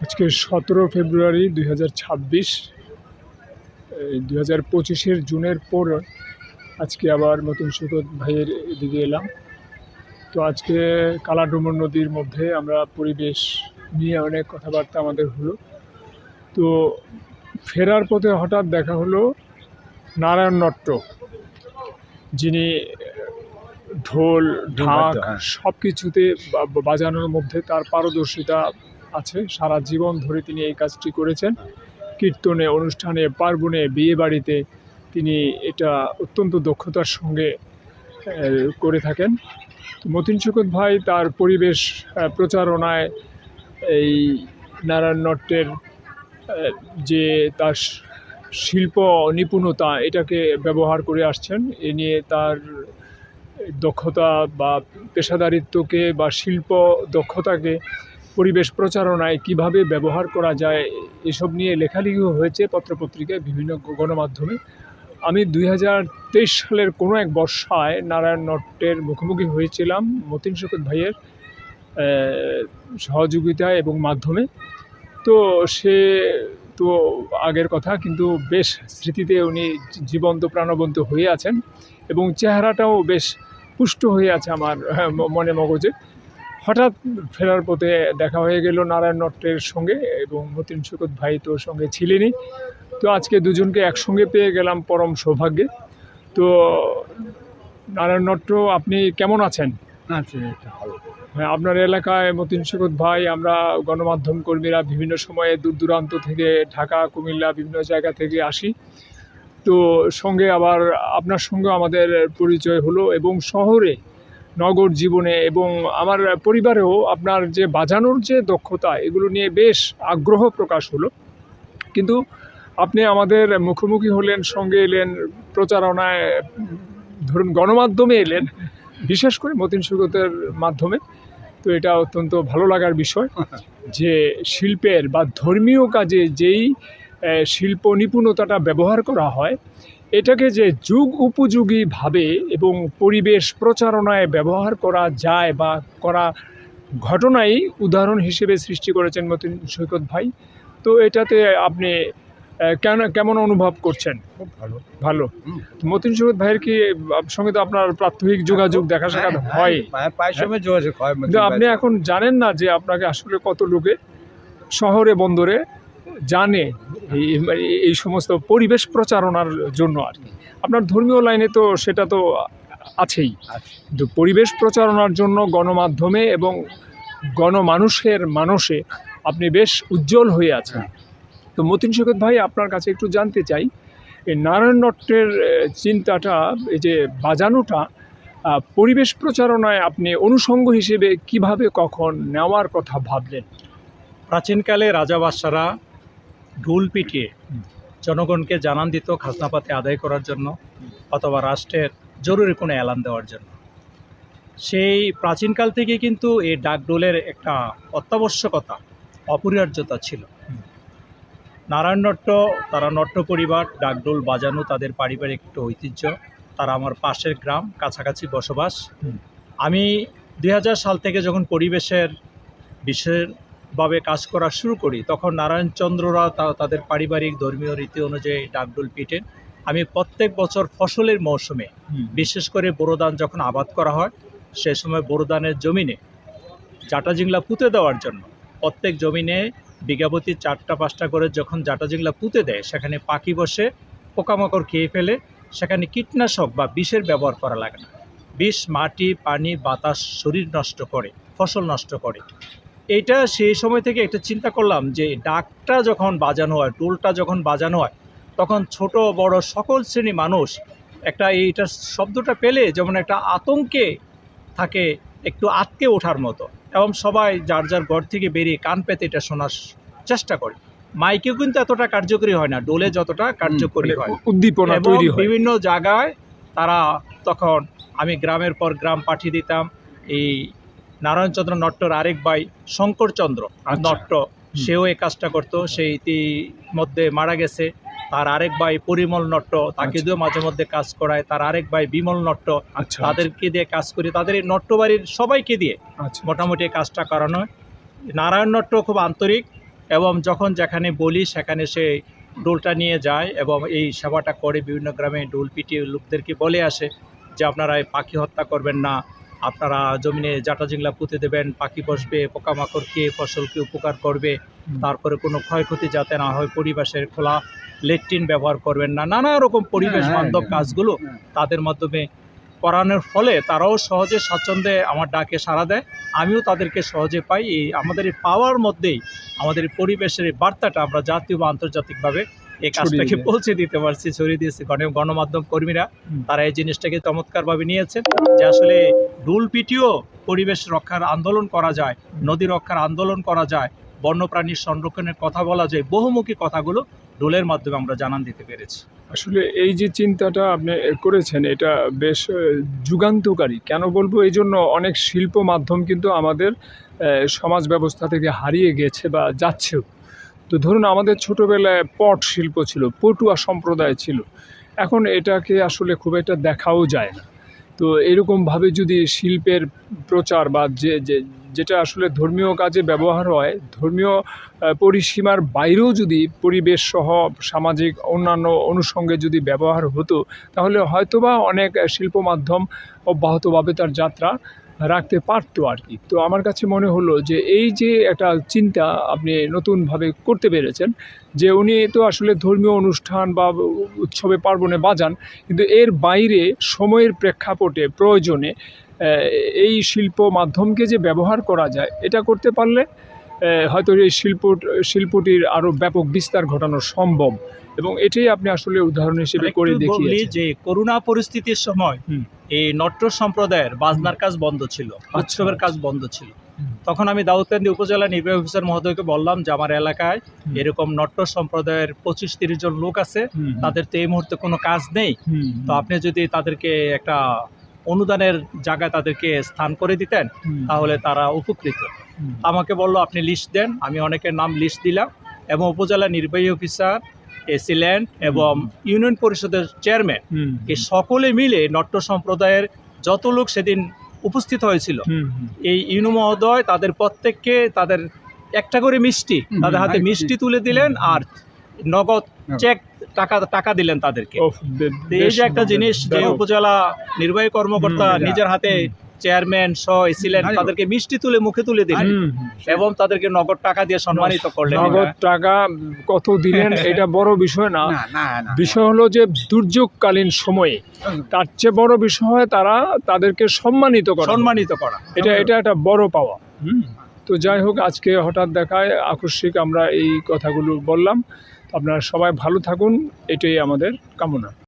আজকে 17 ফেব্রুয়ারি 2026। 2025-এর জুনের পর আজকে আবার মতিন শওকত ভাইয়ের এদিকে এলাম। তো আজকে কালাডুমুর নদীর মধ্যে আমরা পরিবেশ নিয়ে অনেক কথাবার্তা আমাদের হলো। তো ফেরার পথে হঠাৎ দেখা হলো নারায়ণ নট্ট, যিনি ঢোল ঢাক সব কিছুতে বাজানোর মধ্যে তার পারদর্শিতা আছে। সারা জীবন ধরে তিনি এই কাজটি করেছেন। কীর্তনে, অনুষ্ঠানে, পার্বণে, বিয়ে বাড়িতে তিনি এটা অত্যন্ত দক্ষতার সঙ্গে করে থাকেন। তো মতিন শওকত ভাই তার পরিবেশ প্রচারণায় এই নারায়ণ নট্টের যে তার শিল্প নিপুণতা এটাকে ব্যবহার করে আসছেন। এ নিয়ে তার দক্ষতা বা পেশাদারিত্বকে বা শিল্প দক্ষতাকে পরিবেশ প্রচারণায় কিভাবে ব্যবহার করা যায় এসব নিয়ে লেখালেখিও হয়েছে পত্রপত্রিকায়, বিভিন্ন গণমাধ্যমে। আমি 2023 সালের কোনো এক বর্ষায় নারায়ণ নট্টের মুখোমুখি হয়েছিলাম মতিন শওকত ভাইয়ের সহযোগিতায় এবং মাধ্যমে। তো সে তো আগের কথা, কিন্তু বেশ স্মৃতিতে উনি জীবন্ত প্রাণবন্ত হয়ে আছেন এবং চেহারাটাও বেশ পুষ্ট হয়ে আছে আমার মনে মগজে। হঠাৎ ফেরার পথে দেখা হয়ে গেল নারায়ণ নট্টের সঙ্গে, এবং মতিন শওকত ভাই তো সঙ্গে ছিলেনই। তো আজকে দুজনকে একসঙ্গে পেয়ে গেলাম পরম সৌভাগ্যে। তো নারায়ণ নট্ট, আপনি কেমন আছেন? হ্যাঁ, আপনার এলাকায় মতিন শওকত ভাই, আমরা গণমাধ্যম কর্মীরা বিভিন্ন সময়ে দূর দূরান্ত থেকে, ঢাকা, কুমিল্লা, বিভিন্ন জায়গা থেকে আসি। তো সঙ্গে আবার আপনার সঙ্গে আমাদের পরিচয় হলো, এবং শহরে নগর জীবনে এবং আমার পরিবারেও আপনার যে বাজানোর যে দক্ষতা এগুলো নিয়ে বেশ আগ্রহ প্রকাশ হলো। কিন্তু আপনি আমাদের মুখোমুখি হলেন, সঙ্গে এলেন, প্রচারণায় ধরুন গণমাধ্যমে এলেন, বিশেষ করে মতিন শওকতের মাধ্যমে। তো এটা অত্যন্ত ভালো লাগার বিষয় যে শিল্পের বা ধর্মীয় কাজে যেই শিল্প নিপুণতাটা ব্যবহার করা হয়, এটাকে যে যুগ উপযোগীভাবে এবং পরিবেশ প্রচারণায় ব্যবহার করা যায় বা করা ঘটনাই উদাহরণ হিসেবে সৃষ্টি করেছেন মতিন শওকত ভাই। তো এটাতে আপনি কেমন অনুভব করছেন? খুব ভালো। ভালো। মতিন শওকত ভাইয়ের কি সঙ্গে তো আপনার প্রাত্যহিক যোগাযোগ, দেখা সাক্ষাৎ হয়? প্রায় সময় যোগাযোগ হয়। কিন্তু আপনি এখন জানেন না যে আপনাকে আসলে কত লোকে শহরে বন্দরে জানে এই সমস্ত পরিবেশ প্রচারণার জন্য আর কি। আপনার ধর্মীয় লাইনে তো সেটা তো আছেই, কিন্তু পরিবেশ প্রচারণার জন্য গণমাধ্যমে এবং গণমানুষের মানসে আপনি বেশ উজ্জ্বল হয়ে আছেন। তো মতিন শওকত ভাই, আপনার কাছে একটু জানতে চাই, এই নারায়ণ নট্টের চিন্তাটা, এই যে বাজানোটা, পরিবেশ প্রচারণায় আপনি অনুষঙ্গ হিসেবে কিভাবে, কখন নেওয়ার কথা ভাবলেন? প্রাচীনকালে রাজা বাদশারা ঢোল পিটিয়ে জনগণকে জানান দিত খাজনাপাতি আদায় করার জন্য, অথবা রাষ্ট্রের জরুরি কোনো এলান দেওয়ার জন্য। সেই প্রাচীনকাল থেকে কিন্তু এই ডাকডোলের একটা অত্যাবশ্যকতা, অপরিহার্যতা ছিল। নারায়ণ নট্ট, তারা নট্ট পরিবার, ডাকডোল বাজানো তাদের পারিবারিক একটা ঐতিহ্য। তারা আমার পাশের গ্রাম, কাছাকাছি বসবাস। আমি 2000 সাল থেকে যখন পরিবেশের বিশেষভাবে কাজ করা শুরু করি, তখন নারায়ণচন্দ্ররা তাদের পারিবারিক ধর্মীয় রীতি অনুযায়ী ডাকডোল পিটেন। আমি প্রত্যেক বছর ফসলের মৌসুমে, বিশেষ করে বোরো ধান যখন আবাদ করা হয়, সে সময় বোরো ধানের জমিনে জাটা জিংলা পুঁতে দেওয়ার জন্য প্রত্যেক জমিনে বিঘাপতি 4টা-5টা করে যখন জাটা জিংলা পুঁতে দেয়, সেখানে পাখি বসে পোকামাকড় খেয়ে ফেলে। সেখানে কীটনাশক বা বিষের ব্যবহার করা লাগে না। বিষ মাটি, পানি, বাতাস শরীর নষ্ট করে, ফসল নষ্ট করে। এইটা সেই সময় থেকে একটা চিন্তা করলাম যে ডাকটা যখন বাজানো হয়, ঢোলটা যখন বাজানো হয়, তখন ছোট বড় সকল শ্রেণী মানুষ এইটার শব্দটা পেলে যেমন একটা আতঙ্কে থাকে, একটু আটকে ওঠার মতো, এবং সবাই যার যার ঘর থেকে বেরিয়ে কান পেতে এটা শোনার চেষ্টা করে। মাইকেও কিন্তু এতটা কার্যকরী হয় না, ডোলে যতটা কার্যকরী হয়, উদ্দীপনা তৈরি হয়। বিভিন্ন জায়গায় তারা, তখন আমি গ্রামের পর গ্রাম পাঠিয়ে দিতাম। এই নারায়ণচন্দ্র নট্টর আরেক ভাই শঙ্করচন্দ্র নট্ট, সেও এই কাজটা করতো। সে ইতিমধ্যে মারা গেছে। তার আরেক ভাই পরিমল নট্ট, তাকে দিয়েও মাঝে মধ্যে কাজ করায়। তার আরেক ভাই বিমল নট্ট, তাদেরকে দিয়ে কাজ করি। তাদের এই নট্ট বাড়ির সবাইকে দিয়ে মোটামুটি কাজটা করানো হয়। নারায়ণ নট্ট খুব আন্তরিক এবং যখন যেখানে বলি সেখানে সে ডোলটা নিয়ে যায় এবং এই সেবাটা করে বিভিন্ন গ্রামে ডোল পিটিয়ে লোকদেরকে বলে আসে যে আপনারা এই পাখি হত্যা করবেন না, আপনারা জমিনে জাটা জিংলা পুঁতে দেবেন, পাখি বসবে, পোকামাকড় খেয়ে ফসলকে উপকার করবে, তারপরে কোনো ক্ষয়ক্ষতি যাতে না হয়, পরিবেশের খোলা লেট্রিন ব্যবহার করবেন না, নানা রকম পরিবেশ বান্ধব কাজগুলো তাদের মাধ্যমে করানোর ফলে তারাও সহজে স্বাচ্ছন্দ্যে আমার ডাকে সাড়া দেয়, আমিও তাদেরকে সহজে পাই। এই আমাদের এই পাওয়ার মধ্যেই আমাদের এই পরিবেশের এই বার্তাটা আমরা জাতীয় বা আন্তর্জাতিকভাবে এই কাজটাকে পৌঁছে দিতে পারছি, ছড়িয়ে দিয়েছি। গণমাধ্যম কর্মীরা তারা এই জিনিসটাকে চমৎকারভাবে নিয়েছেন যে আসলে ডুল পিটিও পরিবেশ রক্ষার আন্দোলন করা যায়, নদী রক্ষার আন্দোলন করা যায়, বন্যপ্রাণীর সংরক্ষণের কথা বলা যায়, বহুমুখী কথাগুলো ডোলের মাধ্যমে আমরা জানান দিতে পেরেছি। আসলে এই যে চিন্তাটা আপনি করেছেন এটা বেশ যুগান্তকারী। কেন বলবো, এই জন্য অনেক শিল্প মাধ্যম কিন্তু আমাদের সমাজ ব্যবস্থা থেকে হারিয়ে গেছে বা যাচ্ছেও। তো ধরুন আমাদের ছোটোবেলায় পট শিল্প ছিল, পটুয়া সম্প্রদায় ছিল, এখন এটাকে আসলে খুব একটা দেখাও যায় না। তো এরকমভাবে যদি শিল্পের প্রচার বা যেটা আসলে ধর্মীয় কাজে ব্যবহার হয়, ধর্মীয় পরিসীমার বাইরেও যদি পরিবেশ সহ সামাজিক অন্যান্য অনুষঙ্গে যদি ব্যবহার হতো, তাহলে হয়তোবা অনেক শিল্প মাধ্যম অব্যাহতভাবে তার যাত্রা রাখতে পারতো আর কি। তো আমার কাছে মনে হলো যে এই যে একটা চিন্তা আপনি নতুনভাবে করতে পেরেছেন, যে উনি তো আসলে ধর্মীয় অনুষ্ঠান বা উৎসবে পার্বণে বাজান, কিন্তু এর বাইরে সময়ের প্রেক্ষাপটে প্রয়োজনে এই শিল্প মাধ্যমকে যে ব্যবহার করা যায়, এটা করতে পারলে হয়তো এই শিল্পটির আরও ব্যাপক বিস্তার ঘটানো সম্ভব। এবং এটাই আপনি আসলে উদাহরণ হিসেবে করে দেখিয়েছেন। যে করোনা পরিস্থিতির সময় এই নট্য সম্প্রদায়ের বাজনার কাজ বন্ধ ছিল, উৎসবের কাজ বন্ধ ছিল। তখন আমি দাউদকান্দি উপজেলা নির্বাহী অফিসার মহোদয়কে বললাম যে আমার এলাকায় এরকম নট্য সম্প্রদায়ের 25-30 জন লোক আছে, তাদের তো এই মুহূর্তে কোনো কাজ নেই, তো আপনি যদি তাদেরকে একটা অনুদানের জায়গায় তাদেরকে স্থান করে দিতেন তাহলে তারা উপকৃত। আমাকে বলল আপনি লিস্ট দেন, আমি অনেকের নাম লিস্ট দিলাম এবং উপজেলা নির্বাহী অফিসার, এসিল্যান্ড এবং ইউনিয়ন পরিষদের চেয়ারম্যান এই সকলে মিলে নট্য সম্প্রদায়ের যত লোক সেদিন উপস্থিত হয়েছিল, এই ইউনো মহোদয় তাদের প্রত্যেককে তাদের একটা করে মিষ্টি, তাদের হাতে মিষ্টি তুলে দিলেন আর নগদ চেক টাকা দিলেন তাদেরকে। এই যে একটা জিনিস, যে উপজেলা নির্বাহী কর্মকর্তা নিজের হাতে চেয়ারম্যান সহ এসিল্যান্ড তাদেরকে মিষ্টি তুলে মুখে তুলে দিলেন এবং তাদেরকে নগদ টাকা দিয়ে সম্মানিত করলেন। নগদ টাকা কত দিলেন এটা বড় বিষয় না, বিষয় হলো যে দুর্যোগকালীন সময়ে তার চেয়ে বড় বিষয় তারা তাদেরকে সম্মানিত করা, এটা একটা বড় পাওয়া। তো যাই হোক, আজকে হঠাৎ দেখায় আকস্মিক আমরা এই কথাগুলো বললাম। আপনারা সবাই ভালো থাকুন, এটাই আমাদের কামনা।